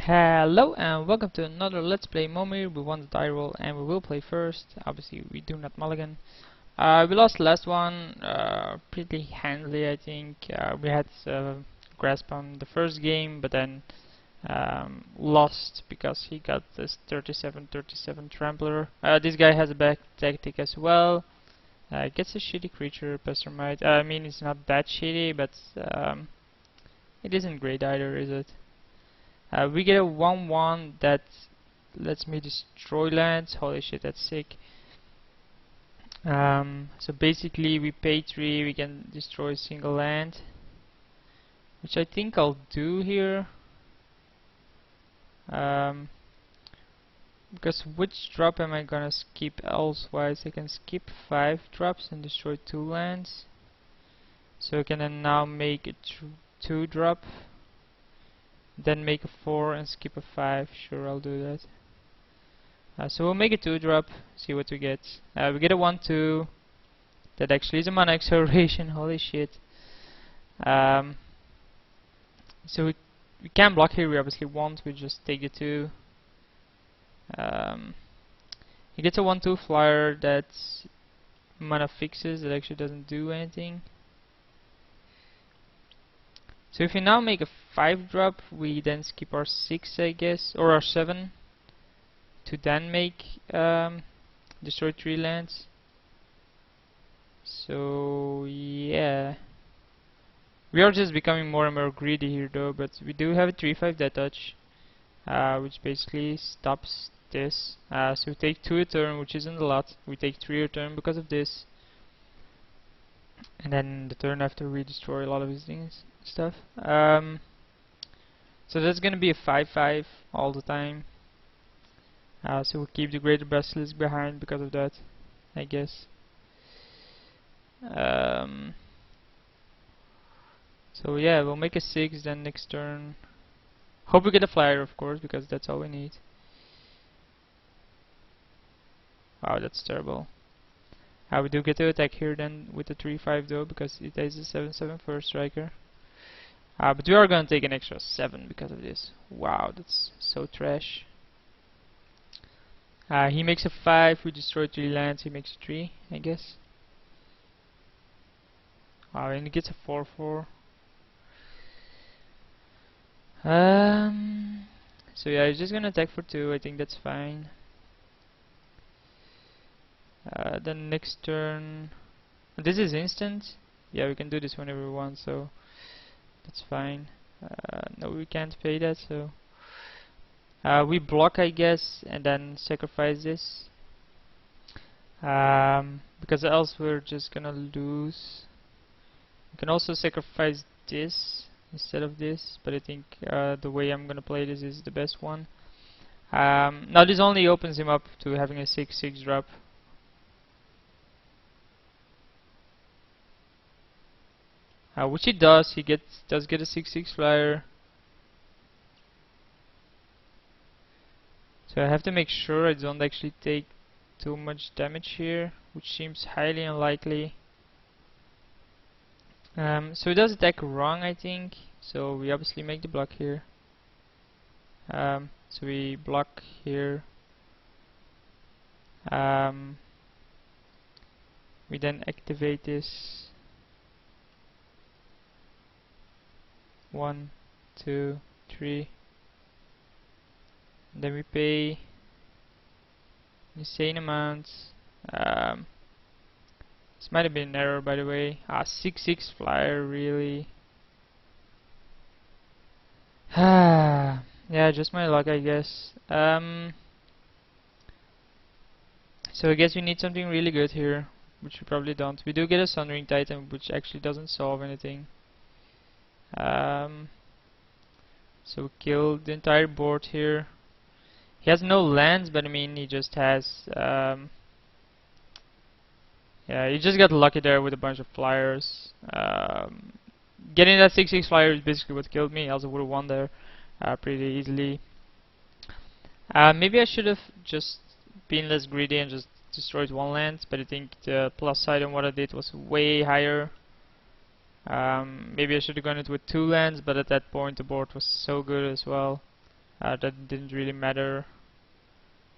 Hello and welcome to another Let's Play Momir. We won the die roll and we will play first. Obviously we do not mulligan. We lost the last one pretty handily, I think. We had grasp on the first game, but then lost because he got this 37-37 trampler. This guy has a back tactic as well. Gets a shitty creature, Pestermite. I mean, it's not that shitty, but it isn't great either, is it? We get a 1/1 that lets me destroy lands. Holy shit, that's sick. So basically we pay 3, we can destroy a single land, which I think I'll do here. Because which drop am I gonna skip elsewise? I can skip 5 drops and destroy 2 lands. So I can then now make a 2 drop. Then make a 4 and skip a 5. Sure, I'll do that. So we'll make a 2 drop, see what we get. We get a 1/2. That actually is a mana acceleration. Holy shit. So we can block here. We obviously won't. We just take the 2. He gets a 1/2 flyer that mana fixes. That actually doesn't do anything. So if we now make a 5 drop, we then skip our 6, I guess, or our 7, to then make destroy 3 lands. So yeah, we are just becoming more and more greedy here though, but we do have a 3/5 death touch, which basically stops this. So we take 2 a turn, which isn't a lot. We take 3 a turn because of this, and then the turn after we destroy a lot of his things. Stuff. So that's gonna be a 5/5 all the time. So we'll keep the Greater Basilisk behind because of that, I guess. So yeah, we'll make a 6 then next turn. Hope we get a flyer, of course, because that's all we need. Wow, that's terrible. We do get to attack here then with the 3/5 though, because it is a 7/7 first striker. But we are gonna take an extra 7 because of this. Wow, that's so trash. He makes a 5, we destroy 3 lands, he makes a 3, I guess. And he gets a 4/4. So yeah, he's just gonna attack for 2, I think that's fine. Then next turn... This is instant. Yeah, we can do this whenever we want, so that's fine. No, we can't pay that, so we block, I guess, and then sacrifice this, because else we're just gonna lose. We can also sacrifice this instead of this, but I think the way I'm gonna play this is the best one. Now this only opens him up to having a 6/6 drop. Which he does. He does get a 6/6 flyer. So I have to make sure I don't actually take too much damage here, which seems highly unlikely. So he does attack wrong, I think. So we obviously make the block here. So we block here. We then activate this. 1, 2, 3. And then we pay insane amounts. This might have been an error, by the way. 6/6 flyer, really. Yeah, just my luck, I guess. So I guess we need something really good here, which we probably don't. We do get a Sundering Titan, which actually doesn't solve anything. So we kill the entire board here. He has no lands, but I mean he just has yeah, he just got lucky there with a bunch of flyers. Getting that 6/6 flyer is basically what killed me. I also would have won there pretty easily. Maybe I should have just been less greedy and just destroyed 1 land, but I think the plus side on what I did was way higher. Maybe I should have gone it with 2 lands, but at that point the board was so good as well. That didn't really matter.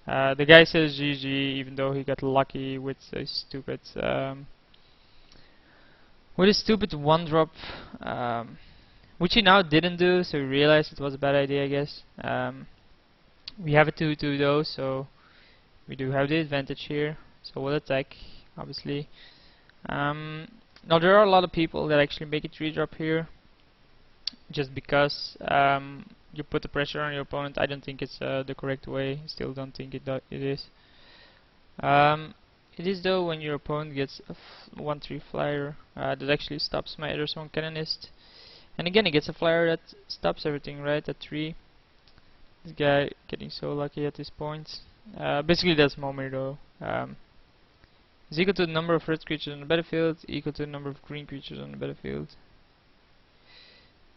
The guy says GG, even though he got lucky with a stupid one drop, which he now didn't do, so he realized it was a bad idea, I guess. We have a 2-2 though, so we do have the advantage here. So we'll attack, obviously. Now there are a lot of people that actually make a 3-drop here, just because you put the pressure on your opponent. I don't think it's the correct way. Still don't think it is. It is though when your opponent gets a 1-3 flyer that actually stops my other swan canonist. And again, he gets a flyer that stops everything, right, at 3. This guy getting so lucky at this point. Basically that's Momir though. Is equal to the number of red creatures on the battlefield, equal to the number of green creatures on the battlefield.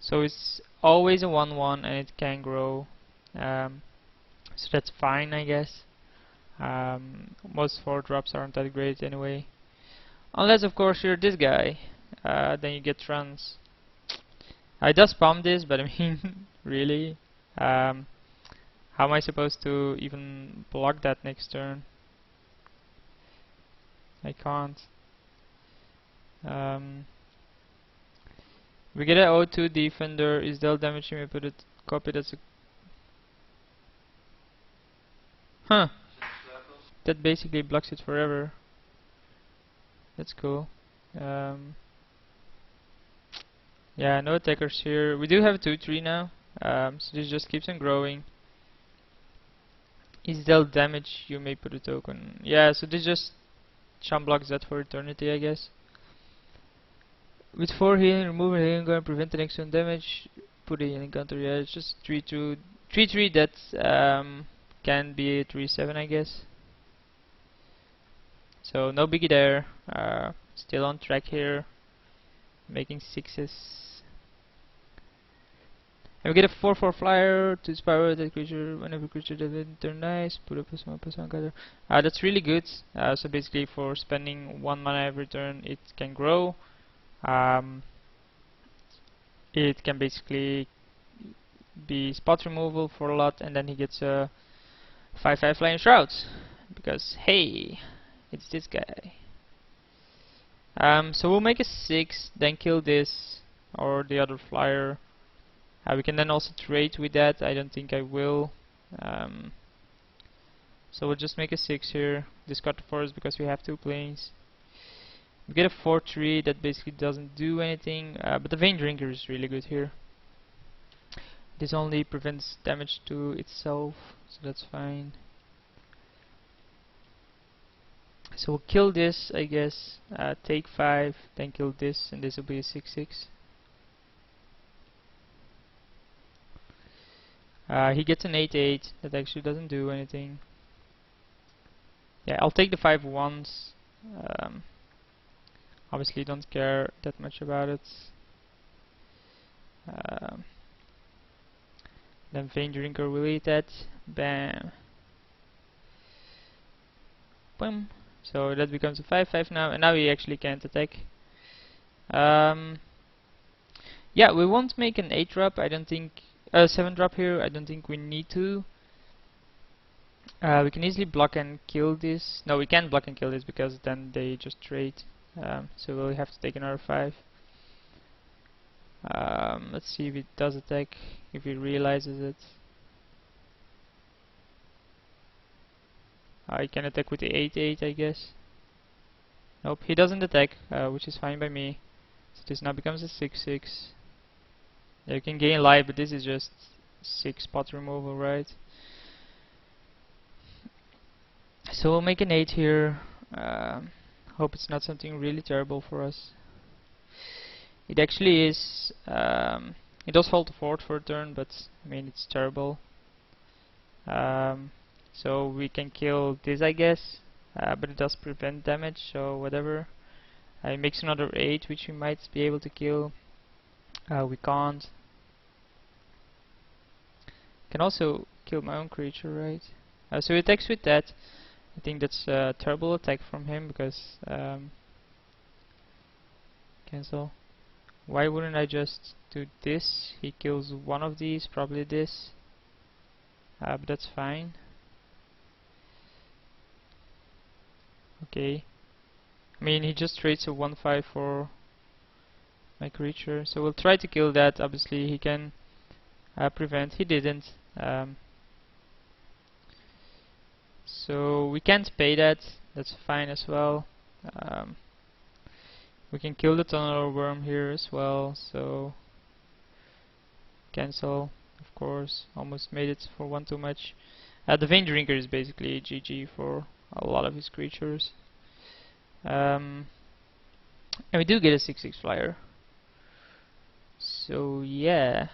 So it's always a 1-1 and it can grow. So that's fine, I guess. Most 4-drops aren't that great anyway. Unless of course you're this guy. Then you get trans. I just spam this, but I mean, really? How am I supposed to even block that next turn? I can't. We get an 0-2 defender. Is dealt damage, you may put it, copy it as a... Huh. That basically blocks it forever. That's cool. Yeah, no attackers here. We do have a 2-3 now. So this just keeps on growing. Is dealt damage, you may put a token. Yeah, so this just chump blocks that for eternity, I guess. With 4 healing, remove a healing gun, prevent the next one damage, put a healing counter. Yeah, it's just 3-2, 3-3 that can be a 3-7, I guess. So no biggie there. Still on track here, making 6s. And we get a 4-4 flyer to inspire that creature. Whenever creature that turn nice, put a +1/+1 counter. That's really good. So basically, for spending 1 mana every turn, it can grow. It can basically be spot removal for a lot, and then he gets a 5/5 flying shroud because hey, it's this guy. So we'll make a 6, then kill this or the other flyer. We can then also trade with that. I don't think I will. So we'll just make a 6 here. Discard the forest because we have 2 planes. We get a 4-3 that basically doesn't do anything, but the Vein Drinker is really good here. This only prevents damage to itself, so that's fine. So we'll kill this, I guess, take 5, then kill this, and this will be a 6/6. He gets an 8/8 that actually doesn't do anything. Yeah, I'll take the 5/1s. Obviously don't care that much about it. Then Vein Drinker will eat that. Bam. Boom. So that becomes a 5/5 now, and now he actually can't attack. Yeah, we won't make an 8-drop. I don't think 7-drop here. I don't think we need to. We can easily block and kill this. No, we can't block and kill this because then they just trade. So we'll have to take another 5. Let's see if it does attack, if he realizes it. I can attack with the 8/8, I guess. Nope, he doesn't attack, which is fine by me. So this now becomes a 6/6. Yeah, you can gain life, but this is just 6 spot removal, right? So we'll make an 8 here. Hope it's not something really terrible for us. It actually is. It does hold the fort for a turn, but I mean it's terrible. So we can kill this, I guess, but it does prevent damage, so whatever. It makes another 8, which we might be able to kill. We can't. Can also kill my own creature, right? So he attacks with that. I think that's a terrible attack from him because cancel. Why wouldn't I just do this? He kills one of these, probably this. but that's fine. Okay. I mean, he just trades a 1/5 for my creature, so we'll try to kill that. Obviously, he can prevent. He didn't. So we can't pay that. That's fine as well. We can kill the tunnel worm here as well. So cancel, of course. Almost made it for one too much. The Vein Drinker is basically GG for a lot of his creatures. And we do get a 6/6 flyer. So yeah,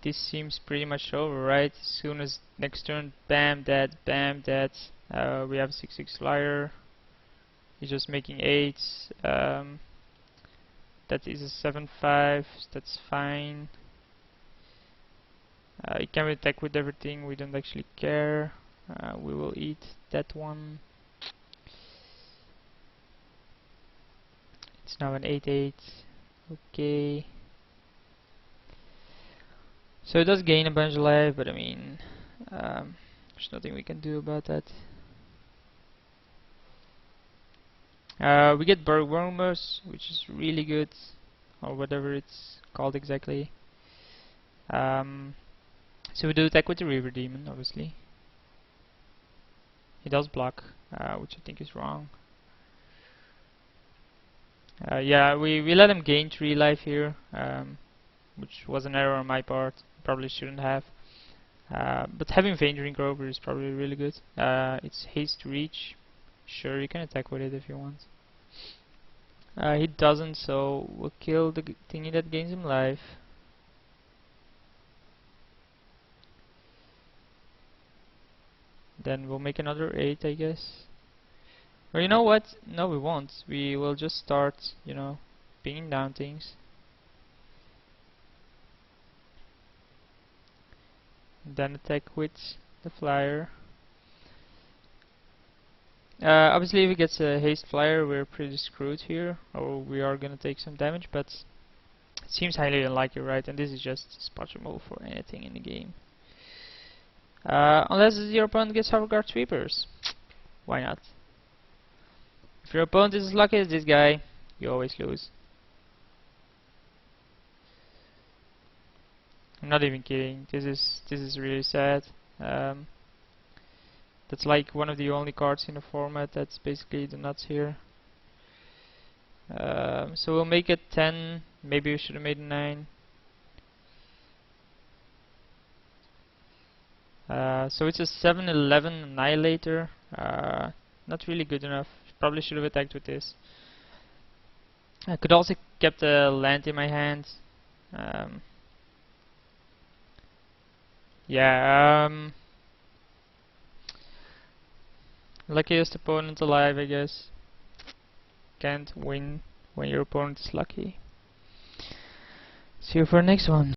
this seems pretty much over, right? As soon as next turn, bam, dead, bam, dead. We have a 6/6 flyer. He's just making 8s. That is a 7/5. That's fine. He can attack with everything. We don't actually care. We will eat that one. It's now an 8/8. Okay. So it does gain a bunch of life, but I mean, there's nothing we can do about that. We get Burgwormers, which is really good, or whatever it's called exactly. So we do attack with the River Demon, obviously. He does block, which I think is wrong. Yeah, we let him gain 3 life here, which was an error on my part. Probably shouldn't have. But having Vein Drinker over is probably really good. It's haste reach. Sure, you can attack with it if you want. He doesn't, so we'll kill the thingy that gains him life. Then we'll make another 8, I guess. Or you know what? No, we won't. We will just start, you know, pinging down things. Then attack with the flyer. Obviously, if he gets a haste flyer, we're pretty screwed here, or we are gonna take some damage, but it seems highly unlikely, right? And this is just a spot removal for anything in the game. Unless your opponent gets Hoverguard Sweepers. Why not? If your opponent is as lucky as this guy, you always lose. I'm not even kidding. This is really sad. That's like one of the only cards in the format that's basically the nuts here. So we'll make it 10. Maybe we should have made it 9. So it's a 7/11 Annihilator. Not really good enough. Probably should have attacked with this. I could also kept a land in my hand. Yeah. Luckiest opponent alive, I guess. Can't win when your opponent is lucky. See you for the next one.